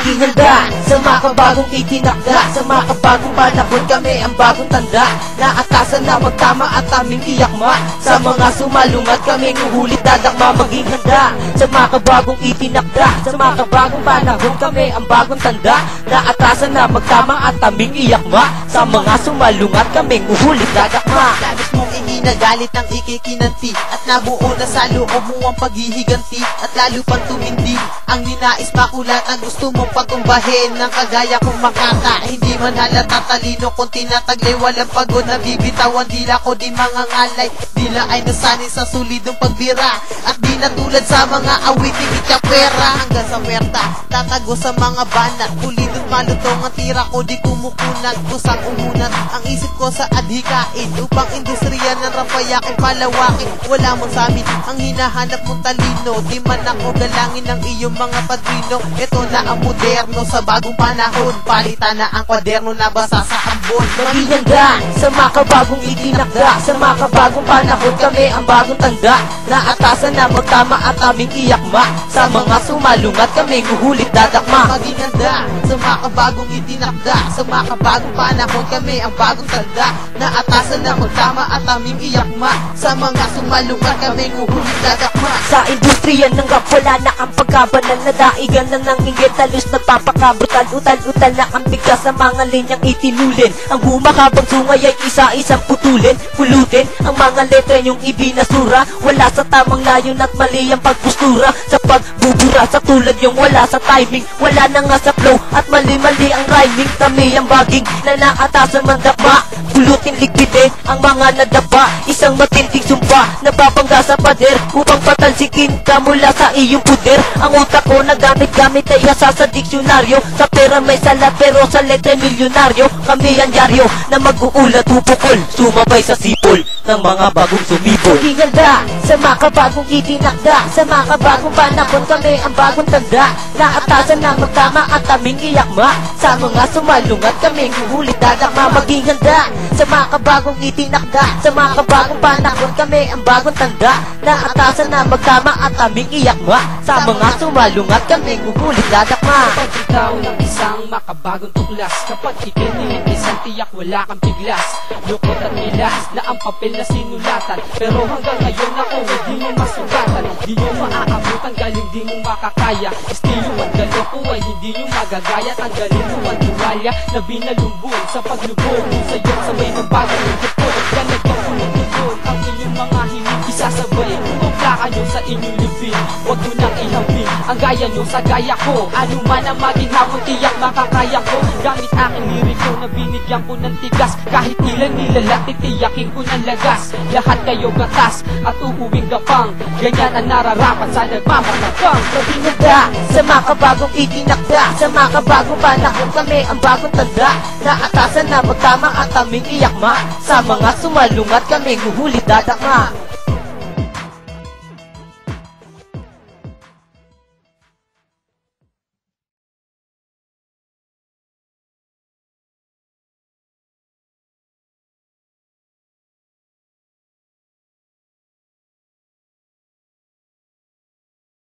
Maging handa sa makabagong itinakda, sa makabagong panahon kami ang bagong tanda. Naatasan na magtama at aming iyakma, sa mga sumalungat kami nguhulit dadakma. Maging handa sa makabagong itinakda, sa makabagong panahon kami ang bagong tanda. Naatasan na magtama at aming iyakma, sa mga sumalungat kami nguhulit dadakma. Labis mong iginagalit ng ikikinanti, at nabuo na sa loob mo ang paghihiganti, at lalo pang tumindi ang ninais makulat ang gusto mong patumbahin ng kagaya kong Makata. Hindi man halata talino kung tinataglay, walang pagod na bibitawan dila ko di mga ngalay. Dila ay nasanay sa solidong pagbira, at di na tulad sa mga awiting ikapera. Hanggang sa merta, tatago sa mga banat, pulidot malutong ang tira ko di kumukunat. Kusang umunat ang isip ko sa adhikain, upang industriya ng rapayakin palawakin. Wala mong samin ang hinahanap mong talino, di man ako galangin ng iyong mga padrino. Ito na ang moderno sa bagong panahon, palitan na ang kwaderno na basa sa ambon. Maging handa sa makabagong itinakda, sa makabagong panahon kami ang bagong tanda. Naatasan na magtama at aming iyakma, sa mga sumalungat kami nguhulit dadakma. Maging handa sa makabagong itinakda, sa makabagong panahon kami ang bagong tanda. Naatasan na magtama at aming iyakma, sa mga sumalungat kami nguhulit dadakma. Sa industriya ng rap wala na ang pagkabanal, na daigan na ng inggit, talos nagpapakabutan. Utal-utal na ang bigkas sa mga linyang itinulin, ang bumakabang sungay ay isa-isang putulin. Pulutin ang mga letra yung ibinasura, wala sa tamang layon at mali ang pagpostura. Sa pagbubura sa tulad yung wala sa timing, wala na nga sa flow at mali-mali ang rhyming. Kami ang baging na naatasan mandakma, pulutin ligpitin ang mga nadapa. Isang matinding sumpa na babangga sa pader, upang patalsikin ka mula sa iyong puder. Ang utak ko na gamit-gamit ay asa sa diksyonaryo, sa pera may salat pero sa letra milyonaryo. Kami ang dyaryo na mag-uulat pupukol, sumabay sa sipol ng mga bagong sumipol. Maging handa sa makabagong itinakda, sa makabagong panahon kami ang bagong tanda. Naatasan na magtama at aming iyakma, sa mga sumalungat kami nguhulit dadakma. Maging handa sa makabagong itinakda, sa makabagong panahon kami ang bagong tanda. Naatasan na magtama at aming iyakma, sa mga sumalungat kami nguhulit dadakma. Kapag ikaw ng isang makabagong tuklas, kapag ikinilitis ang tiyak wala kang biglas, lukot at milas na ang papel na sinulatan. Pero hanggang ngayon ako hindi mo masugatan, di nyo maaabutan, galing di mo makakaya. Estilo at galoko ay hindi nyo magagaya. Tanggalin mo ang tuwalya na binalumbon sa paglubog mo sa'yo, sabay ng bagay ng dupon. Galag ang punod-tunod ang inyong mga hilig, isasabay tupla nyo sa inyong libing. Huwag nyo nang ihambing ang gaya nyo sa gaya ko, ano man ang maging hamon tiyak makakaya ko. Gamit aking liriko na binigyan ko ng tigas, kahit ilan nilalat titiyakin ko ng lagas. Lahat kayo gatas at uuwing gapang, ganyan ang nararapat sa nagmamatakang. Maging handa sa makabagong itinakda, sa makabagong panahon kami ang bagong tanda. Naatasan na magtama at aming iyakma, sa mga sumalungat kami nguhulit dadakma.